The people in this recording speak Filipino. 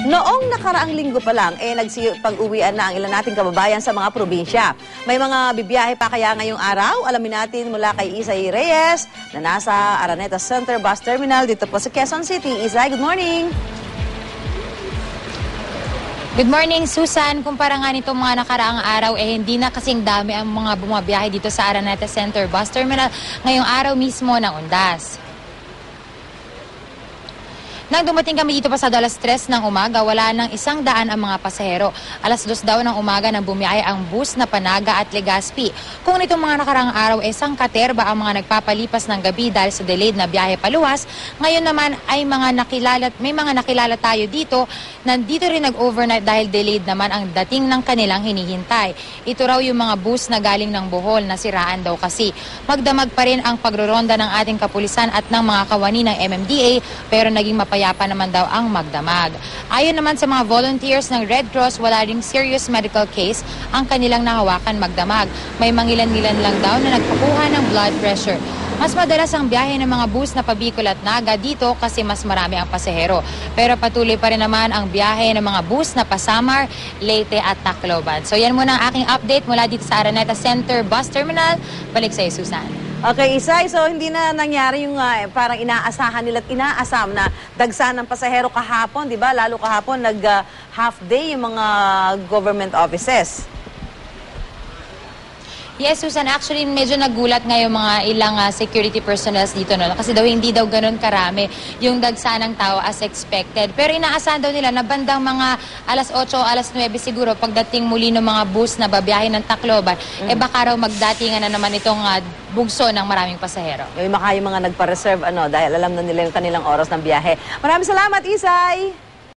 Noong nakaraang linggo pa lang, nagsipag-uwian na ang ilan nating kababayan sa mga probinsya. May mga bibiyahe pa kaya ngayong araw? Alamin natin mula kay Isay Reyes na nasa Araneta Center Bus Terminal dito po sa Quezon City. Isay, good morning! Good morning, Susan. Kumpara nga nitong mga nakaraang araw, hindi na kasing dami ang mga bumabiyahe dito sa Araneta Center Bus Terminal ngayong araw mismo ng undas. Nang dumating kami dito pa sa alas 3 ng umaga, wala nang 100 ang mga pasahero. Alas 2 daw ng umaga nang bumiyahe ang bus na Panaga at Legazpi. Kung nitong mga nakaraang araw sangkaterba ang mga nagpapalipas ng gabi dahil sa delayed na biyahe paluwas, ngayon naman ay may mga nakilala tayo dito. Nandito rin nag-overnight dahil delayed naman ang dating ng kanilang hinihintay. Ito raw yung mga bus na galing ng Bohol na siraan daw kasi. Magdamag pa rin ang pagroronda ng ating kapulisan at ng mga kawani ng MMDA pero naging mapayapa naman daw ang magdamag. Ayon naman sa mga volunteers ng Red Cross, wala ring serious medical case ang kanilang nahawakan magdamag. May mangilan-ngilan lang daw na nagpakuha ng blood pressure. Mas madalas ang biyahe ng mga bus na Pabicol at Naga dito kasi mas marami ang pasahero. Pero patuloy pa rin naman ang biyahe ng mga bus na Pasamar, Leyte at Tacloban. So yan muna ang aking update mula dito sa Araneta Center Bus Terminal. Balik sa iyo, Susan. Okay, Isay, so hindi na nangyari yung parang inaasahan nila at inaasam na dagsa ng pasahero kahapon, di ba? Lalo kahapon half day yung mga government offices. Yes, Susan. Actually, medyo nagulat ngayon mga ilang security personnel dito. No? Kasi daw hindi daw ganun karami yung dagsa ng tao as expected. Pero inaasahan daw nila na bandang mga alas 8 o alas 9 siguro pagdating muli ng mga bus na babiyahe ng Tacloban, baka raw magdatingan na naman itong bugso ng maraming pasahero. Yung mga nagpa-reserve dahil alam na nila yung kanilang oras ng biyahe. Maraming salamat, Isay!